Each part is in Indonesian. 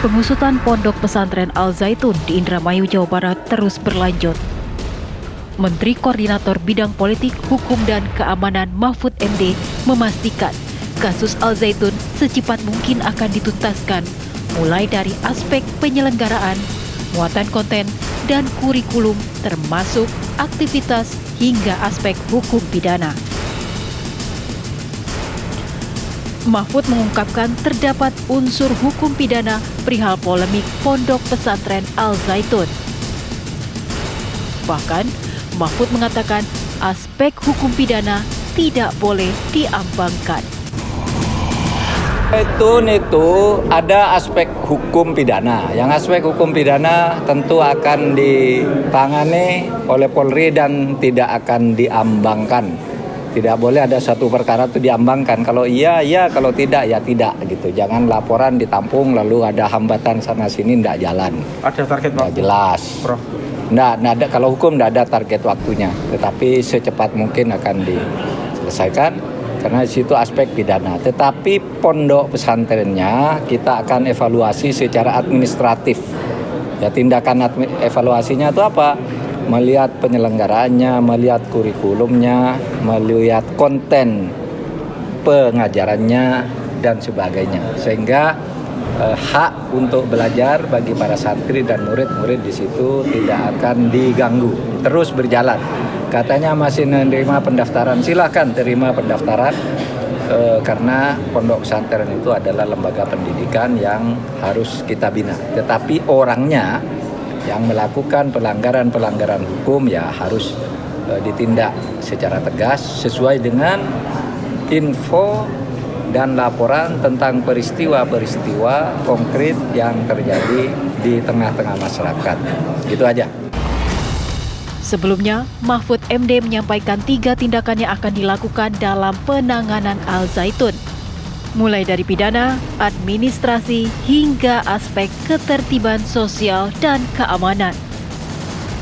Pengusutan Pondok Pesantren Al Zaitun di Indramayu, Jawa Barat terus berlanjut. Menteri Koordinator Bidang Politik, Hukum dan Keamanan Mahfud MD memastikan kasus Al Zaitun secepat mungkin akan dituntaskan, mulai dari aspek penyelenggaraan, muatan konten, dan kurikulum termasuk aktivitas hingga aspek hukum pidana. Mahfud mengungkapkan terdapat unsur hukum pidana perihal polemik Pondok Pesantren Al Zaitun. Bahkan, Mahfud mengatakan aspek hukum pidana tidak boleh diambangkan. Itu ada aspek hukum pidana. Yang aspek hukum pidana tentu akan ditangani oleh Polri dan tidak akan diambangkan. Tidak boleh ada satu perkara itu diambangkan. Kalau iya, iya. Kalau tidak, ya tidak. Gitu. Jangan laporan ditampung lalu ada hambatan sana-sini, tidak jalan. Ada target waktu? Jelas. Nggak ada, kalau hukum tidak ada target waktunya. Tetapi secepat mungkin akan diselesaikan. Karena di situ aspek pidana. Tetapi pondok pesantrennya kita akan evaluasi secara administratif. Ya, tindakan evaluasinya itu apa? Melihat penyelenggaraannya, melihat kurikulumnya, melihat konten pengajarannya dan sebagainya. Sehingga hak untuk belajar bagi para santri dan murid-murid di situ tidak akan diganggu. Terus berjalan. Katanya masih menerima pendaftaran, silakan terima pendaftaran karena pondok pesantren itu adalah lembaga pendidikan yang harus kita bina. Tetapi orangnya yang melakukan pelanggaran-pelanggaran hukum ya harus ditindak secara tegas sesuai dengan info dan laporan tentang peristiwa-peristiwa konkret yang terjadi di tengah-tengah masyarakat. Gitu aja. Sebelumnya, Mahfud MD menyampaikan 3 tindakan yang akan dilakukan dalam penanganan Al Zaitun. Mulai dari pidana, administrasi, hingga aspek ketertiban sosial dan keamanan.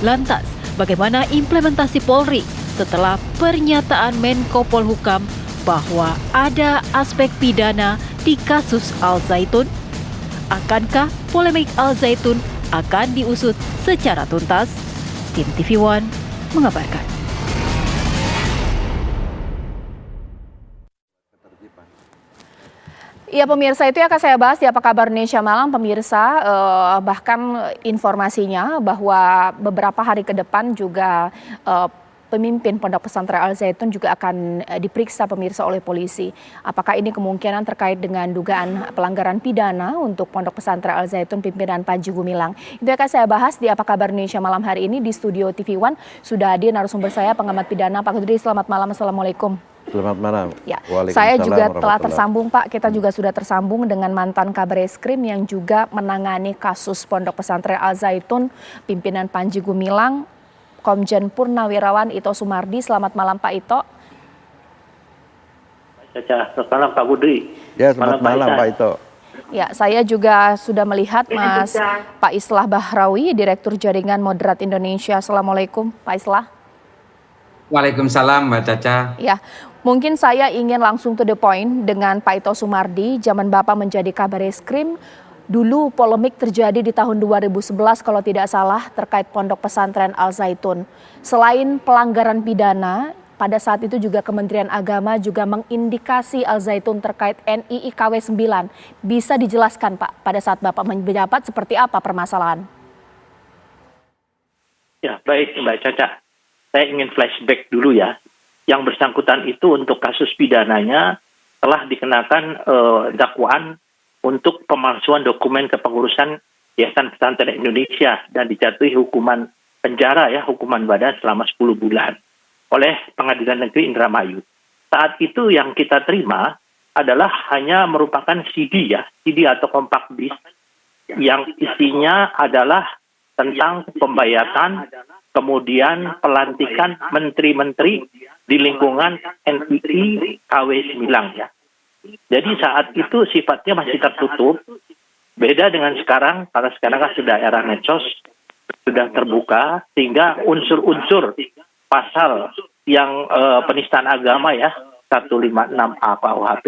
Lantas, bagaimana implementasi Polri setelah pernyataan Menko Polhukam bahwa ada aspek pidana di kasus Al Zaitun? Akankah polemik Al Zaitun akan diusut secara tuntas? Tim TV One mengabarkan. Ya pemirsa, itu yang akan saya bahas di Apa Kabar Indonesia Malam pemirsa, bahkan informasinya bahwa beberapa hari ke depan juga pemimpin Pondok Pesantren Al Zaitun juga akan diperiksa pemirsa oleh polisi. Apakah ini kemungkinan terkait dengan dugaan pelanggaran pidana untuk Pondok Pesantren Al Zaitun pimpinan Panji Gumilang. Itu yang akan saya bahas di Apa Kabar Indonesia Malam hari ini. Di studio TV One sudah hadir narasumber saya, pengamat pidana Pak Kudri. Selamat malam, Assalamualaikum. Selamat malam. Ya, saya juga telah tersambung Pak, kita juga sudah tersambung dengan mantan Kabareskrim yang juga menangani kasus Pondok Pesantren Al Zaitun, pimpinan Panji Gumilang, Komjen Purnawirawan Ito Sumardi. Selamat malam Pak Ito. Selamat malam Pak Kudri. Ya, selamat malam Pak Ito. Ya, saya juga sudah melihat Mas Pak Islah Bahrawi, Direktur Jaringan Moderat Indonesia. Assalamualaikum Pak Islah. Waalaikumsalam Mbak Caca. Ya, mungkin saya ingin langsung to the point dengan Pak Ito Sumardi. Zaman Bapak menjadi Kabareskrim, dulu polemik terjadi di tahun 2011 kalau tidak salah terkait Pondok Pesantren Al Zaitun. Selain pelanggaran pidana, pada saat itu juga Kementerian Agama juga mengindikasi Al Zaitun terkait NII KW 9. Bisa dijelaskan Pak, pada saat Bapak menjabat seperti apa permasalahan? Ya, baik Mbak Caca. Saya ingin flashback dulu ya. Yang bersangkutan itu untuk kasus pidananya telah dikenakan dakwaan untuk pemalsuan dokumen kepengurusan Yayasan Pesantren Indonesia dan dijatuhi hukuman penjara ya, hukuman badan selama 10 bulan oleh Pengadilan Negeri Indramayu. Saat itu yang kita terima adalah hanya merupakan CD ya, CD atau compact disc yang isinya adalah tentang pembayatan, kemudian pelantikan menteri-menteri di lingkungan NII KW 9 ya. Jadi saat itu sifatnya masih tertutup, beda dengan sekarang, karena sekarang kan sudah era medsos, sudah terbuka, sehingga unsur-unsur pasal yang penistaan agama ya, 156A KUHP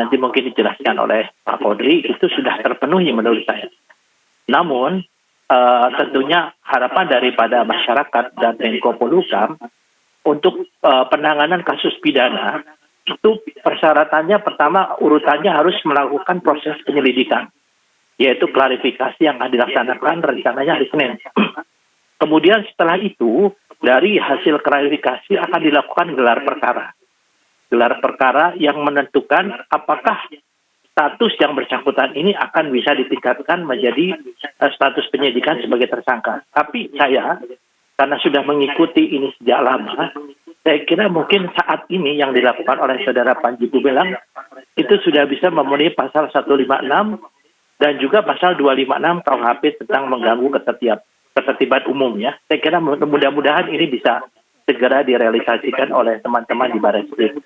nanti mungkin dijelaskan oleh Pak Kodri, itu sudah terpenuhi menurut saya. Namun tentunya harapan daripada masyarakat dan Menko Polhukam untuk penanganan kasus pidana itu persyaratannya pertama urutannya harus melakukan proses penyelidikan, yaitu klarifikasi yang akan dilaksanakan rencananya hari Senin. Kemudian setelah itu dari hasil klarifikasi akan dilakukan gelar perkara. Gelar perkara yang menentukan apakah status yang bersangkutan ini akan bisa ditingkatkan menjadi status penyidikan sebagai tersangka. Tapi saya, karena sudah mengikuti ini sejak lama, saya kira mungkin saat ini yang dilakukan oleh Saudara Panji Gumilang itu sudah bisa memenuhi pasal 156 dan juga pasal 256 KUHP tentang mengganggu ketertiban umum ya. Saya kira mudah-mudahan ini bisa segera direalisasikan oleh teman-teman di Barreskrim.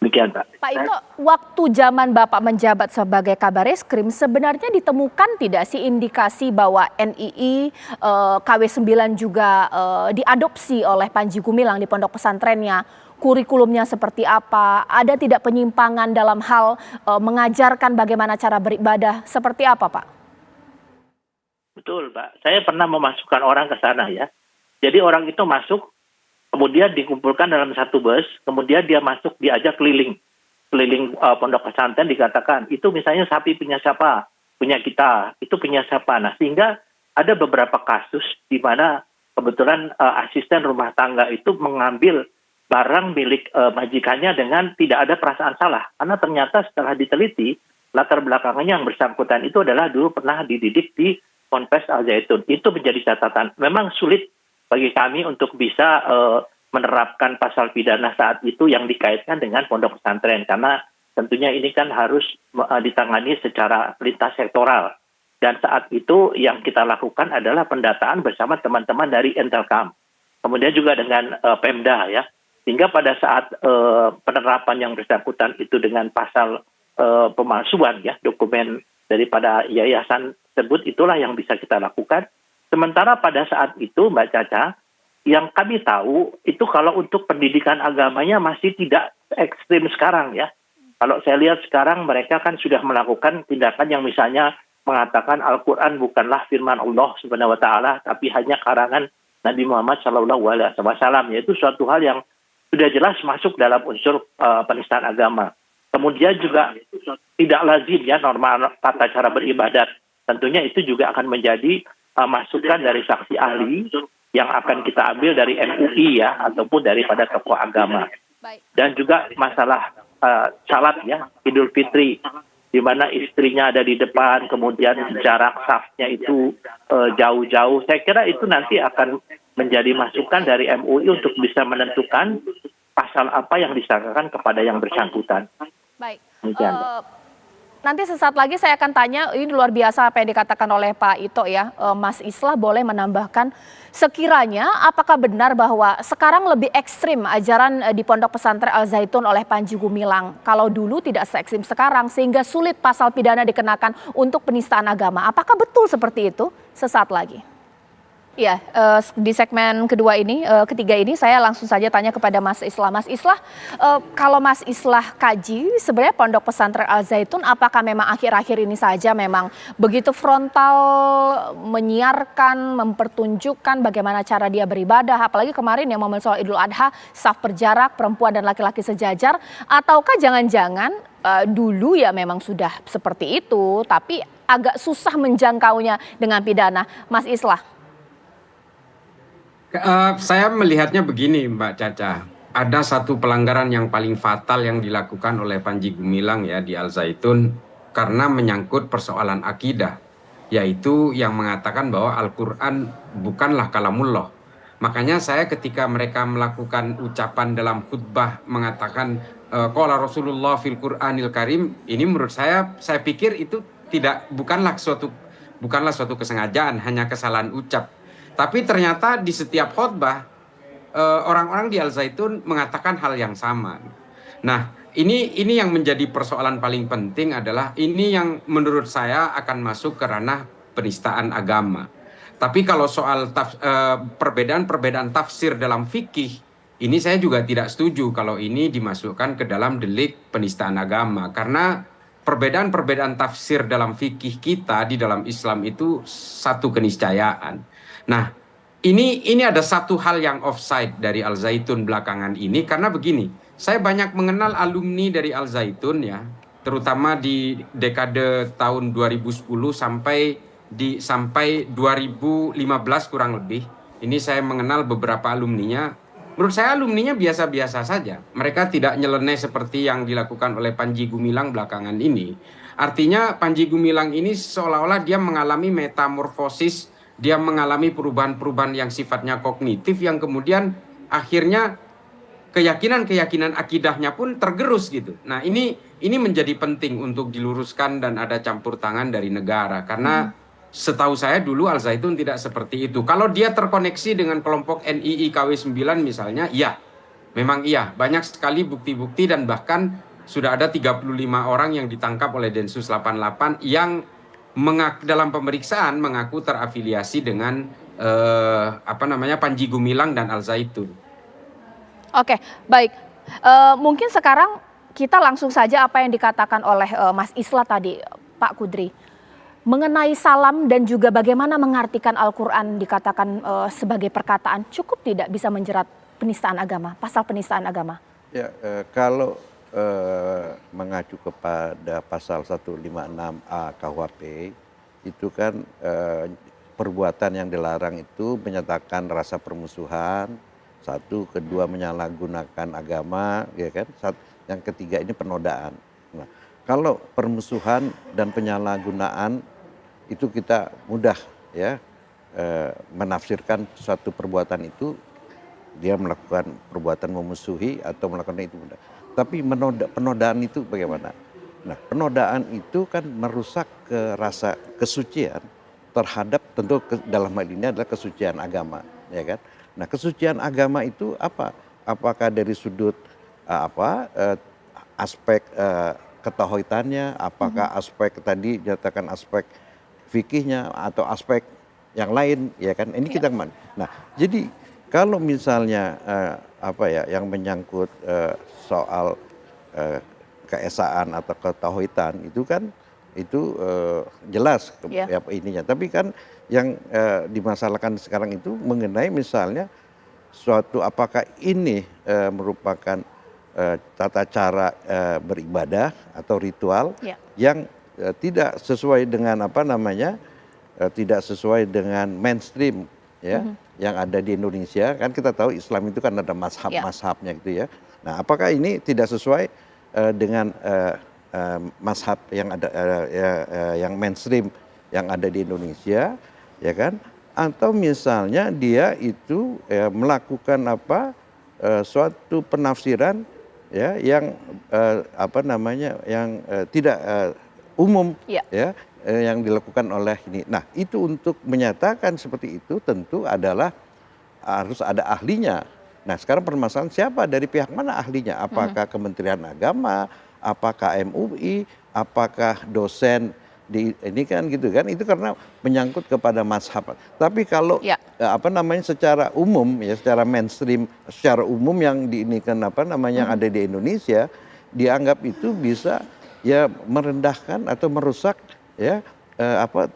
Demikian, Pak. Pak Ito, waktu zaman Bapak menjabat sebagai Kabareskrim, sebenarnya ditemukan tidak sih indikasi bahwa NII KW9 juga diadopsi oleh Panji Gumilang di pondok pesantrennya? Kurikulumnya seperti apa? Ada tidak penyimpangan dalam hal mengajarkan bagaimana cara beribadah? Seperti apa, Pak? Betul, Pak. Saya pernah memasukkan orang ke sana ya. Jadi orang itu masuk, kemudian dikumpulkan dalam satu bus, kemudian dia masuk, diajak keliling pondok pesantren, dikatakan itu misalnya sapi punya siapa, punya kita, itu punya siapa. Nah sehingga ada beberapa kasus di mana kebetulan asisten rumah tangga itu mengambil barang milik majikannya dengan tidak ada perasaan salah, karena ternyata setelah diteliti latar belakangnya yang bersangkutan itu adalah dulu pernah dididik di Ponpes Al Zaitun. Itu menjadi catatan. Memang sulit bagi kami untuk bisa menerapkan pasal pidana saat itu yang dikaitkan dengan pondok pesantren, karena tentunya ini kan harus ditangani secara lintas sektoral. Dan saat itu yang kita lakukan adalah pendataan bersama teman-teman dari Intelkam, kemudian juga dengan Pemda ya, sehingga pada saat penerapan yang bersangkutan itu dengan pasal pemalsuan ya dokumen daripada yayasan tersebut, itulah yang bisa kita lakukan. Sementara pada saat itu Mbak Caca, yang kami tahu itu kalau untuk pendidikan agamanya masih tidak ekstrim sekarang ya. Kalau saya lihat sekarang mereka kan sudah melakukan tindakan yang misalnya mengatakan Al-Quran bukanlah firman Allah Subhanahu wa Ta'ala, tapi hanya karangan Nabi Muhammad SAW. Yaitu suatu hal yang sudah jelas masuk dalam unsur penistaan agama. Kemudian juga tidak lazim ya norma tata cara beribadat. Tentunya itu juga akan menjadi masukan dari saksi ahli yang akan kita ambil dari MUI ya, ataupun daripada tokoh agama. Dan juga masalah salat ya, Idul Fitri, di mana istrinya ada di depan, kemudian jarak safnya itu jauh-jauh. Saya kira itu nanti akan menjadi masukan dari MUI untuk bisa menentukan pasal apa yang disangkakan kepada yang bersangkutan. Baik. Nanti sesaat lagi saya akan tanya, ini luar biasa apa yang dikatakan oleh Pak Ito ya. Mas Islah boleh menambahkan, sekiranya apakah benar bahwa sekarang lebih ekstrim ajaran di Pondok Pesantren Al Zaitun oleh Panji Gumilang? Kalau dulu tidak se-ekstrim sekarang sehingga sulit pasal pidana dikenakan untuk penistaan agama. Apakah betul seperti itu? Sesaat lagi. Ya, di segmen kedua ini, ketiga ini saya langsung saja tanya kepada Mas Islah. Mas Islah, kalau Mas Islah kaji sebenarnya Pondok Pesantren Al Zaitun apakah memang akhir-akhir ini saja memang begitu frontal menyiarkan, mempertunjukkan bagaimana cara dia beribadah, apalagi kemarin yang momen soal Idul Adha, saf berjarak, perempuan dan laki-laki sejajar, ataukah jangan-jangan dulu ya memang sudah seperti itu, tapi agak susah menjangkaunya dengan pidana, Mas Islah? Saya melihatnya begini Mbak Caca, ada satu pelanggaran yang paling fatal yang dilakukan oleh Panji Gumilang ya di Al Zaitun karena menyangkut persoalan akidah, yaitu yang mengatakan bahwa Al-Quran bukanlah kalamullah. Makanya saya ketika mereka melakukan ucapan dalam khutbah mengatakan qala Rasulullah fil Qur'anil Karim, ini menurut saya pikir itu bukanlah suatu kesengajaan, hanya kesalahan ucap. Tapi ternyata di setiap khutbah orang-orang di Al Zaitun mengatakan hal yang sama. Nah, ini yang menjadi persoalan paling penting adalah ini yang menurut saya akan masuk ke ranah penistaan agama. Tapi kalau soal perbedaan tafsir dalam fikih ini saya juga tidak setuju kalau ini dimasukkan ke dalam delik penistaan agama, karena perbedaan-perbedaan tafsir dalam fikih kita di dalam Islam itu satu keniscayaan. Nah, ini ada satu hal yang offside dari Al Zaitun belakangan ini, karena begini, saya banyak mengenal alumni dari Al Zaitun ya, terutama di dekade tahun 2010 sampai 2015 kurang lebih. Ini saya mengenal beberapa alumninya. Menurut saya alumninya biasa-biasa saja. Mereka tidak nyeleneh seperti yang dilakukan oleh Panji Gumilang belakangan ini. Artinya Panji Gumilang ini seolah-olah dia mengalami metamorfosis, dia mengalami perubahan-perubahan yang sifatnya kognitif yang kemudian akhirnya keyakinan-keyakinan akidahnya pun tergerus gitu. Nah, ini menjadi penting untuk diluruskan dan ada campur tangan dari negara, karena setahu saya dulu Al Zaitun tidak seperti itu. Kalau dia terkoneksi dengan kelompok NII KW 9 misalnya, iya. Memang iya, banyak sekali bukti-bukti dan bahkan sudah ada 35 orang yang ditangkap oleh Densus 88 yang dalam pemeriksaan mengaku terafiliasi dengan Panji Gumilang dan Al Zaitun. Oke, baik. Mungkin sekarang kita langsung saja apa yang dikatakan oleh Mas Islah tadi, Pak Kudri. Mengenai salam dan juga bagaimana mengartikan Al-Quran dikatakan sebagai perkataan, cukup tidak bisa menjerat penistaan agama, pasal penistaan agama? Ya, kalau mengacu kepada pasal 156A KUHP, itu kan perbuatan yang dilarang itu menyatakan rasa permusuhan, satu, kedua menyalahgunakan agama, ya kan, yang ketiga ini penodaan. Nah, kalau permusuhan dan penyalahgunaan itu kita mudah ya menafsirkan suatu perbuatan itu dia melakukan perbuatan memusuhi atau melakukan itu mudah. Tapi penodaan itu bagaimana? Nah, penodaan itu kan merusak rasa kesucian terhadap, tentu dalam hal ini adalah kesucian agama, ya kan? Nah, kesucian agama itu apa? Apakah dari sudut aspek ketauhidannya, apakah aspek tadi nyatakan aspek fikihnya atau aspek yang lain, ya kan? Ini kita kemana? Nah, jadi kalau misalnya yang menyangkut soal keesaan atau ketauhidan itu kan itu jelas ininya. Tapi kan yang dimasalahkan sekarang itu mengenai misalnya suatu apakah ini merupakan tata cara beribadah atau ritual yang tidak sesuai dengan tidak sesuai dengan mainstream ya yang ada di Indonesia. Kan kita tahu Islam itu kan ada mazhab-mazhabnya gitu ya. Nah, apakah ini tidak sesuai dengan mazhab yang ada yang mainstream yang ada di Indonesia, ya kan? Atau misalnya dia itu melakukan suatu penafsiran ya yang yang tidak umum ya yang dilakukan oleh ini. Nah, itu untuk menyatakan seperti itu tentu adalah harus ada ahlinya. Nah, sekarang permasalahan siapa, dari pihak mana ahlinya? Apakah Kementerian Agama, apakah MUI, apakah dosen ini kan gitu kan? Itu karena menyangkut kepada mazhab. Tapi kalau secara umum ya, secara mainstream, secara umum yang diinikan yang ada di Indonesia dianggap itu bisa ya merendahkan atau merusak ya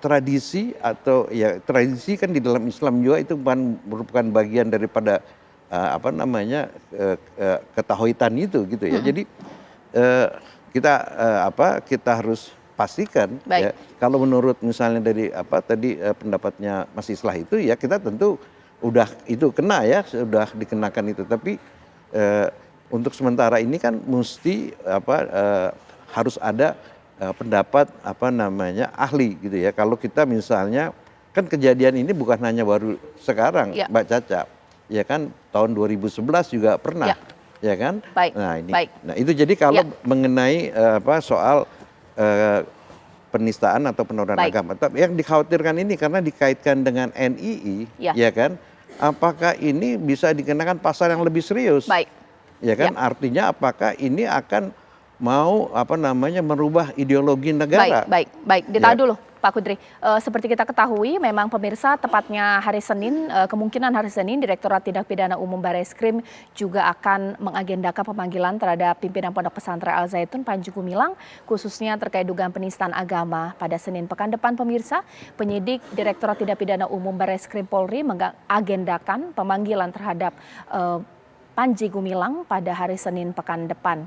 tradisi atau ya tradisi kan di dalam Islam juga itu merupakan bagian daripada ketauhidan itu gitu ya. Jadi kita harus pastikan ya, kalau menurut misalnya dari pendapatnya Mas Islah itu ya kita tentu udah itu kena ya, sudah dikenakan itu. Tapi untuk sementara ini kan mesti harus ada pendapat ahli gitu ya. Kalau kita misalnya kan kejadian ini bukan hanya baru sekarang Mbak Caca, ya kan tahun 2011 juga pernah, ya kan? Nah ini, nah itu jadi kalau mengenai soal penistaan atau penodaan agama, tapi yang dikhawatirkan ini karena dikaitkan dengan NII, ya kan? Apakah ini bisa dikenakan pasal yang lebih serius? Ya kan? Artinya apakah ini akan mau merubah ideologi negara? Baik, ditahan dulu. Pak Kudri, seperti kita ketahui memang pemirsa tepatnya hari Senin, kemungkinan hari Senin Direktorat Tindak Pidana Umum Barreskrim juga akan mengagendakan pemanggilan terhadap pimpinan Pondok Pesantren Al Zaitun Panji Gumilang khususnya terkait dugaan penistaan agama. Pada Senin pekan depan pemirsa, penyidik Direktorat Tindak Pidana Umum Barreskrim Polri mengagendakan pemanggilan terhadap Panji Gumilang pada hari Senin pekan depan.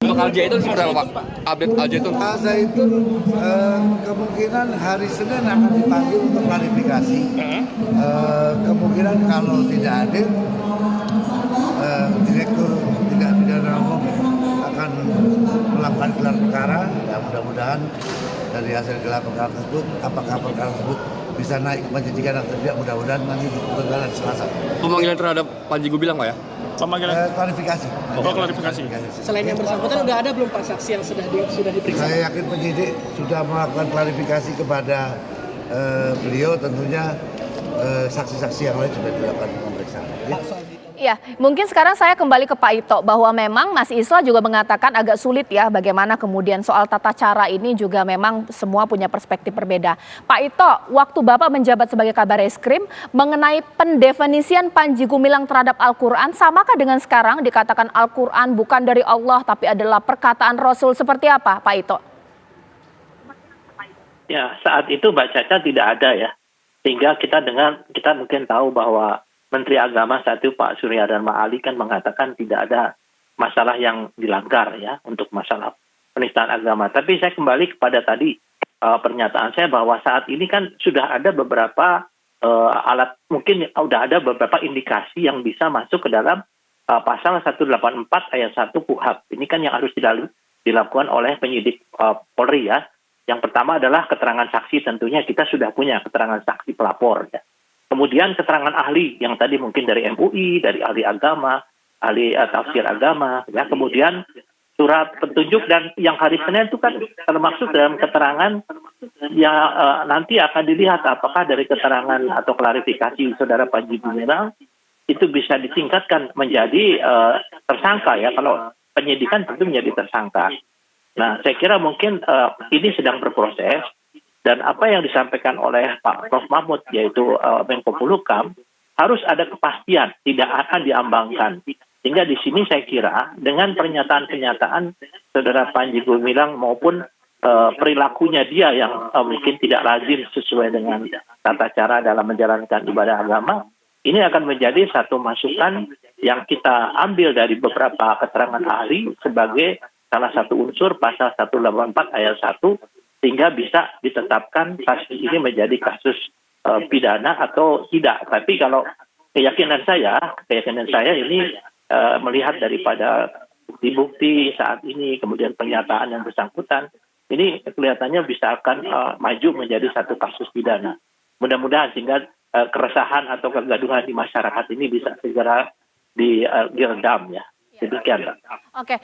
Untuk Al Zaitun seperti apa, Pak? Update Al Zaitun? Al Zaitun kemungkinan hari Senin akan dipanggil untuk klarifikasi. Kemungkinan kalau tidak hadir, Direktur Tindak Pidana Umum akan melakukan gelar perkara. Ya, mudah-mudahan dari hasil gelar perkara tersebut, apakah perkara tersebut bisa naik ke penyidikan atau tidak, mudah-mudahan nanti diputuskan hari Selasa. Pemanggilan terhadap Panji Gumilang, Pak ya? Klarifikasi. Klarifikasi. Selain yang bersangkutan udah ada belum Pak saksi yang sudah diperiksa? Saya yakin penyidik sudah melakukan klarifikasi kepada beliau, tentunya saksi-saksi yang lain sudah dilakukan pemeriksaan. Ya, mungkin sekarang saya kembali ke Pak Ito bahwa memang Mas Islah juga mengatakan agak sulit ya bagaimana kemudian soal tata cara ini juga memang semua punya perspektif berbeda. Pak Ito, waktu Bapak menjabat sebagai Kabarreskrim mengenai pendefinisian Panji Gumilang terhadap Al-Quran, samakah dengan sekarang dikatakan Al-Quran bukan dari Allah tapi adalah perkataan Rasul, seperti apa Pak Ito? Ya, saat itu Mbak Caca tidak ada ya. Sehingga kita mungkin tahu bahwa Menteri Agama saat itu Pak Surya Dharma Ali kan mengatakan tidak ada masalah yang dilanggar ya untuk masalah penistaan agama. Tapi saya kembali kepada tadi pernyataan saya bahwa saat ini kan sudah ada beberapa alat, mungkin sudah ada beberapa indikasi yang bisa masuk ke dalam pasal 184 ayat 1 KUHP. Ini kan yang harus dilakukan oleh penyidik Polri ya. Yang pertama adalah keterangan saksi, tentunya kita sudah punya keterangan saksi pelapor ya. Kemudian keterangan ahli yang tadi mungkin dari MUI, dari ahli agama, ahli tafsir agama, ya. Kemudian surat petunjuk, dan yang hari Senin itu kan termasuk dalam keterangan yang nanti akan dilihat apakah dari keterangan atau klarifikasi saudara Panji Gumilang itu bisa ditingkatkan menjadi tersangka ya. Kalau penyidikan tentu menjadi tersangka. Nah, saya kira mungkin ini sedang berproses. Dan apa yang disampaikan oleh Pak Prof. Mahfud, yaitu Menko Polhukam, harus ada kepastian, tidak akan diambangkan. Sehingga di sini saya kira dengan pernyataan-pernyataan saudara Panji Gumilang maupun perilakunya dia yang mungkin tidak lazim sesuai dengan tata cara dalam menjalankan ibadah agama, ini akan menjadi satu masukan yang kita ambil dari beberapa keterangan ahli sebagai salah satu unsur pasal 184 ayat 1, sehingga bisa ditetapkan kasus ini menjadi kasus pidana atau tidak. Tapi kalau keyakinan saya ini melihat daripada bukti-bukti saat ini, kemudian pernyataan yang bersangkutan, ini kelihatannya bisa akan maju menjadi satu kasus pidana. Mudah-mudahan sehingga keresahan atau kegaduhan di masyarakat ini bisa segera diredam ya. Demikian. Oke,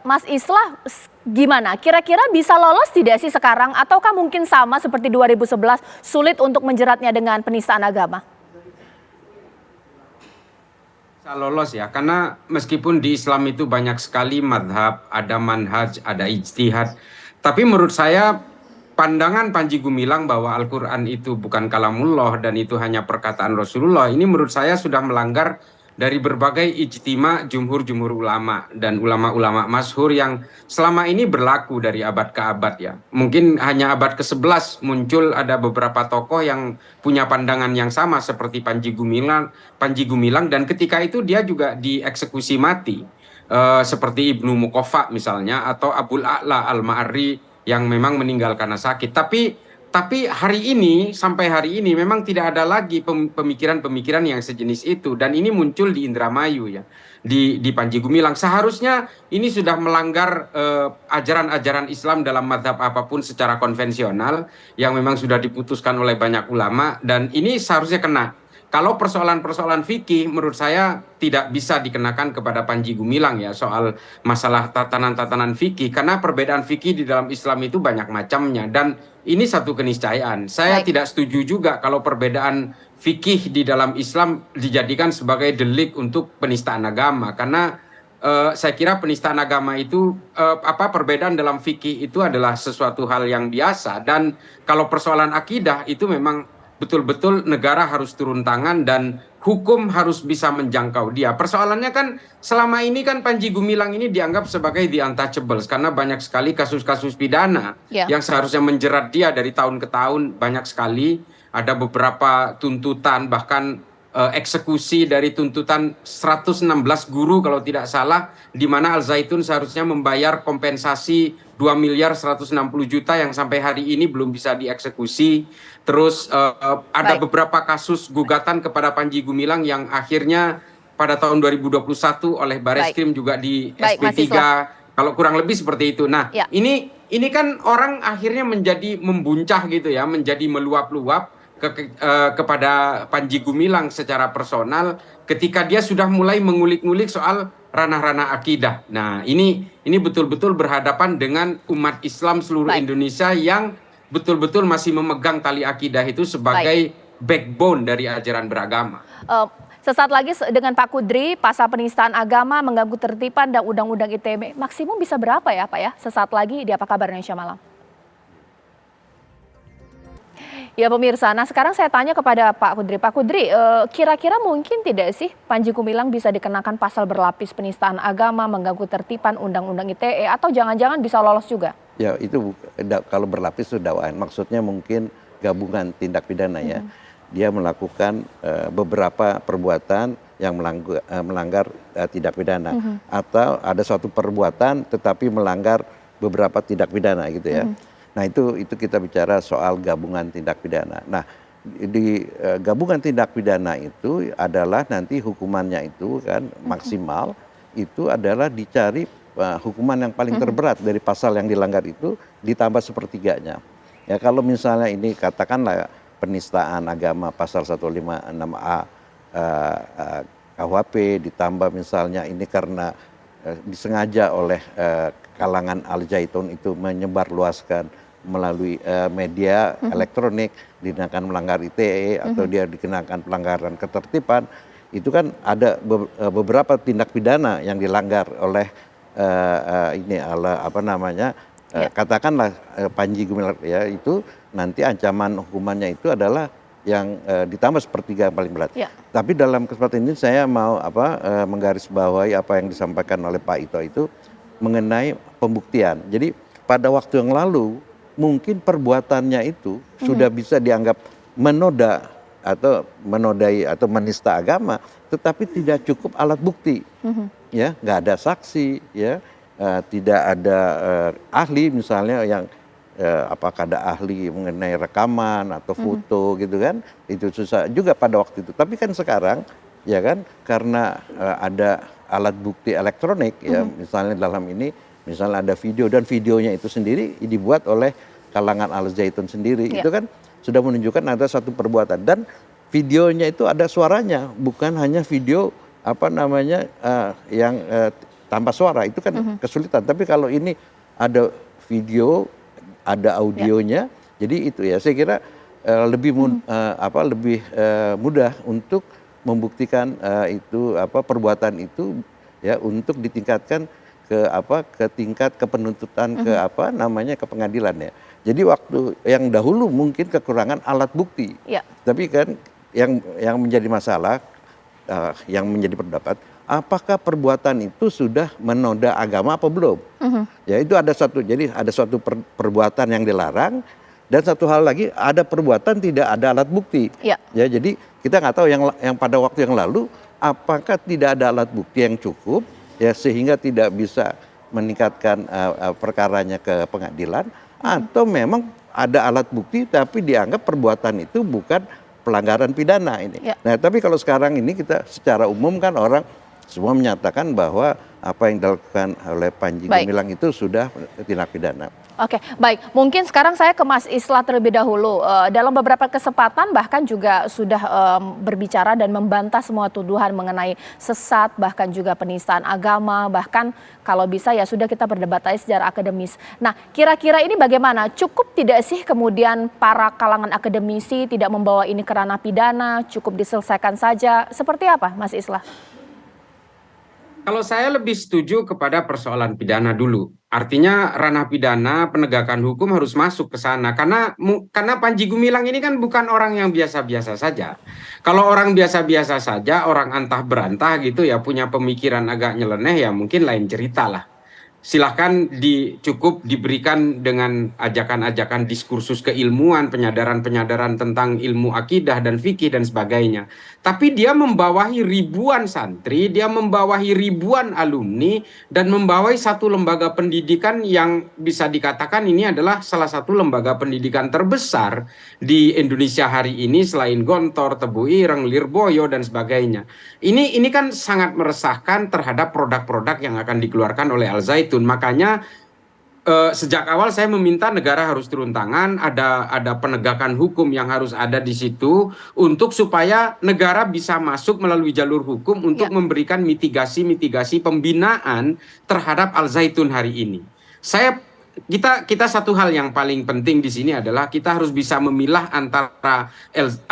Mas Islah gimana? Kira-kira bisa lolos tidak sih sekarang, ataukah mungkin sama seperti 2011 sulit untuk menjeratnya dengan penistaan agama? Bisa lolos ya, karena meskipun di Islam itu banyak sekali madhab, ada manhaj, ada ijtihad. Tapi menurut saya pandangan Panji Gumilang bahwa Al-Quran itu bukan kalamullah dan itu hanya perkataan Rasulullah, ini menurut saya sudah melanggar dari berbagai ijtima jumhur ulama dan ulama-ulama masyhur yang selama ini berlaku dari abad ke abad ya. Mungkin hanya abad ke-11 muncul ada beberapa tokoh yang punya pandangan yang sama seperti Panji Gumilang, dan ketika itu dia juga dieksekusi mati. Seperti Ibnu Muqaffa misalnya, atau Abul A'la Al-Ma'arri yang memang meninggal karena sakit. Tapi hari ini, sampai hari ini memang tidak ada lagi pemikiran-pemikiran yang sejenis itu. Dan ini muncul di Indramayu ya, di Panji Gumilang. Seharusnya ini sudah melanggar ajaran-ajaran Islam dalam mazhab apapun secara konvensional yang memang sudah diputuskan oleh banyak ulama. Dan ini seharusnya kena. Kalau persoalan-persoalan fikih menurut saya tidak bisa dikenakan kepada Panji Gumilang ya soal masalah tatanan-tatanan fikih, karena perbedaan fikih di dalam Islam itu banyak macamnya dan ini satu keniscayaan. Saya Baik. tidak setuju juga kalau perbedaan fikih di dalam Islam dijadikan sebagai delik untuk penistaan agama, karena saya kira penistaan agama itu perbedaan dalam fikih itu adalah sesuatu hal yang biasa, dan kalau persoalan akidah itu memang betul-betul negara harus turun tangan dan hukum harus bisa menjangkau dia. Persoalannya kan selama ini kan Panji Gumilang ini dianggap sebagai the untouchables karena banyak sekali kasus-kasus pidana yang seharusnya menjerat dia dari tahun ke tahun, banyak sekali. Ada beberapa tuntutan, bahkan eksekusi dari tuntutan 116 guru kalau tidak salah, di mana Al Zaitun seharusnya membayar kompensasi 2.160 juta yang sampai hari ini belum bisa dieksekusi. Terus ada beberapa kasus gugatan kepada Panji Gumilang yang akhirnya pada tahun 2021 oleh Bareskrim juga di SP3. Kalau kurang lebih seperti itu. Nah, ini kan orang akhirnya menjadi membuncah gitu ya, menjadi meluap-luap kepada Panji Gumilang secara personal ketika dia sudah mulai mengulik-ngulik soal ranah-ranah akidah. Nah, ini betul-betul berhadapan dengan umat Islam seluruh Indonesia yang betul-betul masih memegang tali akidah itu sebagai backbone dari ajaran beragama. Sesaat lagi dengan Pak Kudri, pasal penistaan agama, mengganggu tertiban dan undang-undang ITE, maksimum bisa berapa ya Pak ya? Sesaat lagi di Apa Kabar Indonesia Malam. Ya pemirsa, nah sekarang saya tanya kepada Pak Kudri. Pak Kudri, kira-kira mungkin tidak sih Panji Gumilang bisa dikenakan pasal berlapis penistaan agama, mengganggu tertiban undang-undang ITE, atau jangan-jangan bisa lolos juga? Ya itu kalau berlapis itu dakwaan, maksudnya mungkin gabungan tindak pidana ya. Dia melakukan beberapa perbuatan yang melanggar tindak pidana. Atau ada suatu perbuatan tetapi melanggar beberapa tindak pidana gitu ya. Nah itu kita bicara soal gabungan tindak pidana. Nah di gabungan tindak pidana itu adalah nanti hukumannya itu kan maksimal itu adalah dicari hukuman yang paling terberat dari pasal yang dilanggar itu ditambah sepertiganya. Ya kalau misalnya ini katakanlah penistaan agama pasal 156A KUHP ditambah misalnya ini karena disengaja oleh kalangan Al Zaitun itu menyebarluaskan melalui media elektronik, dikenakan melanggar ITE atau dia dikenakan pelanggaran ketertiban, itu kan ada beberapa tindak pidana yang dilanggar oleh katakanlah Panji Gumilang ya, itu nanti ancaman hukumannya itu adalah yang ditambah sepertiga yang paling berat. Tapi dalam kesempatan ini saya mau menggarisbawahi apa yang disampaikan oleh Pak Ito itu mengenai pembuktian. Jadi pada waktu yang lalu mungkin perbuatannya itu sudah bisa dianggap menoda atau menodai atau menista agama, tetapi tidak cukup alat bukti, ya nggak ada saksi, ya tidak ada ahli misalnya yang apakah ada ahli mengenai rekaman atau foto gitu kan, itu susah juga pada waktu itu. Tapi kan sekarang ya kan karena ada alat bukti elektronik ya, misalnya dalam ini misalnya ada video dan videonya itu sendiri dibuat oleh kalangan Al Zaitun sendiri, itu kan sudah menunjukkan ada satu perbuatan dan videonya itu ada suaranya, bukan hanya video yang tanpa suara, itu kan kesulitan. Tapi kalau ini ada video, ada audionya, jadi itu ya saya kira lebih mudah untuk membuktikan perbuatan itu ya untuk ditingkatkan ke tingkat kepenuntutan ke pengadilan ya. Jadi waktu yang dahulu mungkin kekurangan alat bukti. Tapi kan yang menjadi masalah yang menjadi pendapat apakah perbuatan itu sudah menoda agama apa belum? Ya itu ada suatu perbuatan yang dilarang dan satu hal lagi ada perbuatan tidak ada alat bukti. Ya jadi kita nggak tahu yang pada waktu yang lalu apakah tidak ada alat bukti yang cukup ya sehingga tidak bisa meningkatkan perkaranya ke pengadilan atau memang ada alat bukti tapi dianggap perbuatan itu bukan pelanggaran pidana ini. Nah, tapi kalau sekarang ini kita secara umum kan orang semua menyatakan bahwa apa yang dilakukan oleh Panji Gumilang itu sudah tindak pidana. Oke, baik. Mungkin sekarang saya ke Mas Islah terlebih dahulu. Dalam beberapa kesempatan bahkan juga sudah berbicara dan membantah semua tuduhan mengenai sesat, bahkan juga penistaan agama, bahkan kalau bisa ya sudah kita berdebat aja secara akademis. Nah, kira-kira ini bagaimana? Cukup tidak sih kemudian para kalangan akademisi tidak membawa ini ke ranah pidana, cukup diselesaikan saja? Seperti apa, Mas Islah? Kalau saya lebih setuju kepada persoalan pidana dulu. Artinya ranah pidana penegakan hukum harus masuk ke sana karena Panji Gumilang ini kan bukan orang yang biasa-biasa saja. Kalau orang biasa-biasa saja, orang antah berantah gitu ya punya pemikiran agak nyeleneh ya mungkin lain cerita lah. Silahkan cukup diberikan dengan ajakan-ajakan diskursus keilmuan, penyadaran-penyadaran tentang ilmu akidah dan fikih dan sebagainya. Tapi dia membawahi ribuan santri, dia membawahi ribuan alumni, dan membawahi satu lembaga pendidikan yang bisa dikatakan ini adalah salah satu lembaga pendidikan terbesar di Indonesia hari ini selain Gontor, Tebu Ireng, Lirboyo, dan sebagainya. Ini kan sangat meresahkan terhadap produk-produk yang akan dikeluarkan oleh Al Zaitun. Makanya sejak awal saya meminta negara harus turun tangan, ada penegakan hukum yang harus ada di situ untuk supaya negara bisa masuk melalui jalur hukum untuk memberikan mitigasi pembinaan terhadap Al Zaitun hari ini. Kita satu hal yang paling penting di sini adalah kita harus bisa memilah antara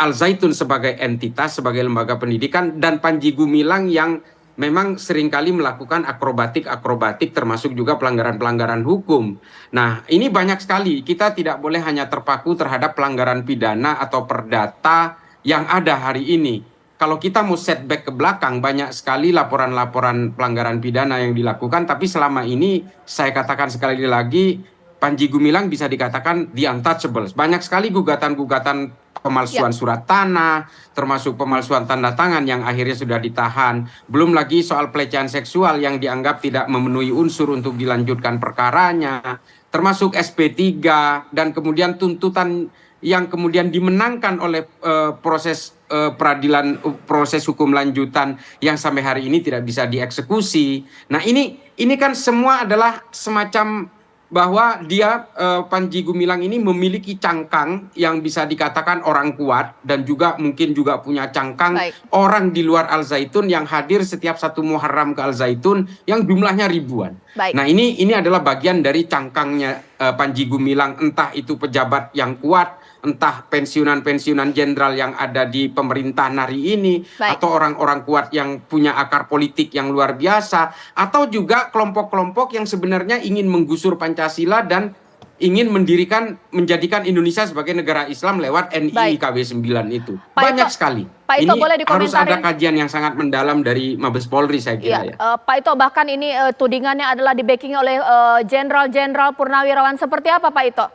Al Zaitun sebagai entitas, sebagai lembaga pendidikan, dan Panji Gumilang yang memang seringkali melakukan akrobatik termasuk juga pelanggaran-pelanggaran hukum. Nah, ini banyak sekali. Kita tidak boleh hanya terpaku terhadap pelanggaran pidana atau perdata yang ada hari ini. Kalau kita mau setback ke belakang, banyak sekali laporan-laporan pelanggaran pidana yang dilakukan, tapi selama ini saya katakan sekali lagi, Panji Gumilang bisa dikatakan the untouchables. Banyak sekali gugatan-gugatan pemalsuan surat tanah, termasuk pemalsuan tanda tangan yang akhirnya sudah ditahan. Belum lagi soal pelecehan seksual yang dianggap tidak memenuhi unsur untuk dilanjutkan perkaranya, termasuk SP3, dan kemudian tuntutan yang kemudian dimenangkan oleh proses peradilan, proses hukum lanjutan yang sampai hari ini tidak bisa dieksekusi. Nah, ini kan semua adalah semacam bahwa dia Panji Gumilang ini memiliki cangkang yang bisa dikatakan orang kuat, dan juga mungkin juga punya cangkang orang di luar Al Zaitun yang hadir setiap satu Muharram ke Al Zaitun yang jumlahnya ribuan. Nah, ini adalah bagian dari cangkangnya Panji Gumilang, entah itu pejabat yang kuat, entah pensiunan-pensiunan jenderal yang ada di pemerintahan hari ini, atau orang-orang kuat yang punya akar politik yang luar biasa, atau juga kelompok-kelompok yang sebenarnya ingin menggusur Pancasila dan ingin menjadikan Indonesia sebagai negara Islam lewat NII KW 9 itu. Banyak sekali. Pak Ito, ini boleh harus ada dikomentarin? kajian yang sangat mendalam dari Mabes Polri, saya kira ya. Pak Ito, bahkan ini tudingannya adalah di-backing oleh jenderal-jenderal purnawirawan. Seperti apa, Pak Ito?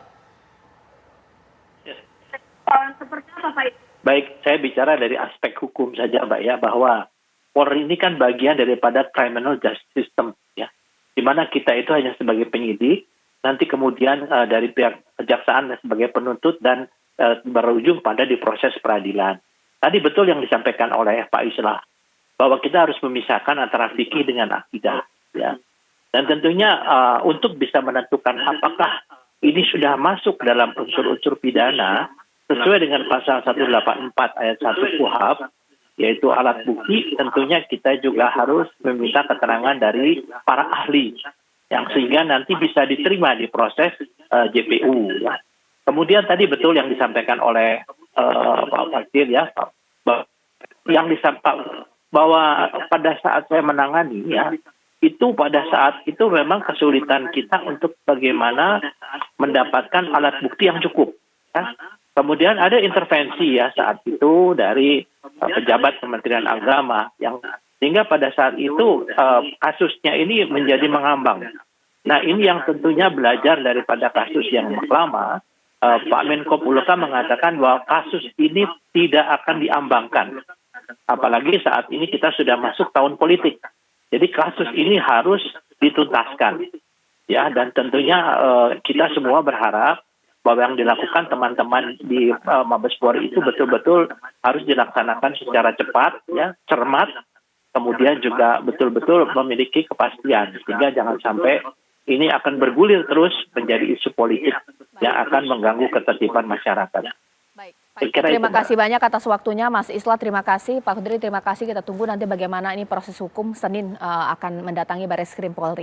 Baik, saya bicara dari aspek hukum saja, Mbak, ya, bahwa Polri ini kan bagian daripada criminal justice system, ya, di mana kita itu hanya sebagai penyidik, nanti kemudian dari pihak kejaksaan sebagai penuntut, dan berujung pada di proses peradilan. Tadi betul yang disampaikan oleh Pak Islah, bahwa kita harus memisahkan antara fikih dengan akidah, ya, dan tentunya untuk bisa menentukan apakah ini sudah masuk dalam unsur-unsur pidana sesuai dengan pasal 184 ayat 1 KUHP, yaitu alat bukti, tentunya kita juga harus meminta keterangan dari para ahli, yang sehingga nanti bisa diterima di proses JPU. Ya. Kemudian tadi betul yang disampaikan oleh Pak Fakir, ya, yang disampaikan bahwa pada saat saya menangani, ya, itu pada saat itu memang kesulitan kita untuk bagaimana mendapatkan alat bukti yang cukup. Ya. Kemudian ada intervensi, ya, saat itu dari pejabat Kementerian Agama, yang sehingga pada saat itu kasusnya ini menjadi mengambang. Nah, ini yang tentunya belajar daripada kasus yang lama. Pak Menko Polhukam mengatakan bahwa kasus ini tidak akan diambangkan, apalagi saat ini kita sudah masuk tahun politik. Jadi kasus ini harus dituntaskan, ya, dan tentunya kita semua berharap bahwa yang dilakukan teman-teman di Mabes Polri itu betul-betul harus dilaksanakan secara cepat, ya, cermat, kemudian juga betul-betul memiliki kepastian, sehingga jangan sampai ini akan bergulir terus menjadi isu politik yang akan mengganggu ketertiban masyarakat. Baik, Pak Saya Iko, kira itu, terima Mbak. kasih banyak atas waktunya, Mas Islah terima kasih, Pak Kudri terima kasih. Kita tunggu nanti bagaimana ini proses hukum Senin akan mendatangi Barreskrim Polri.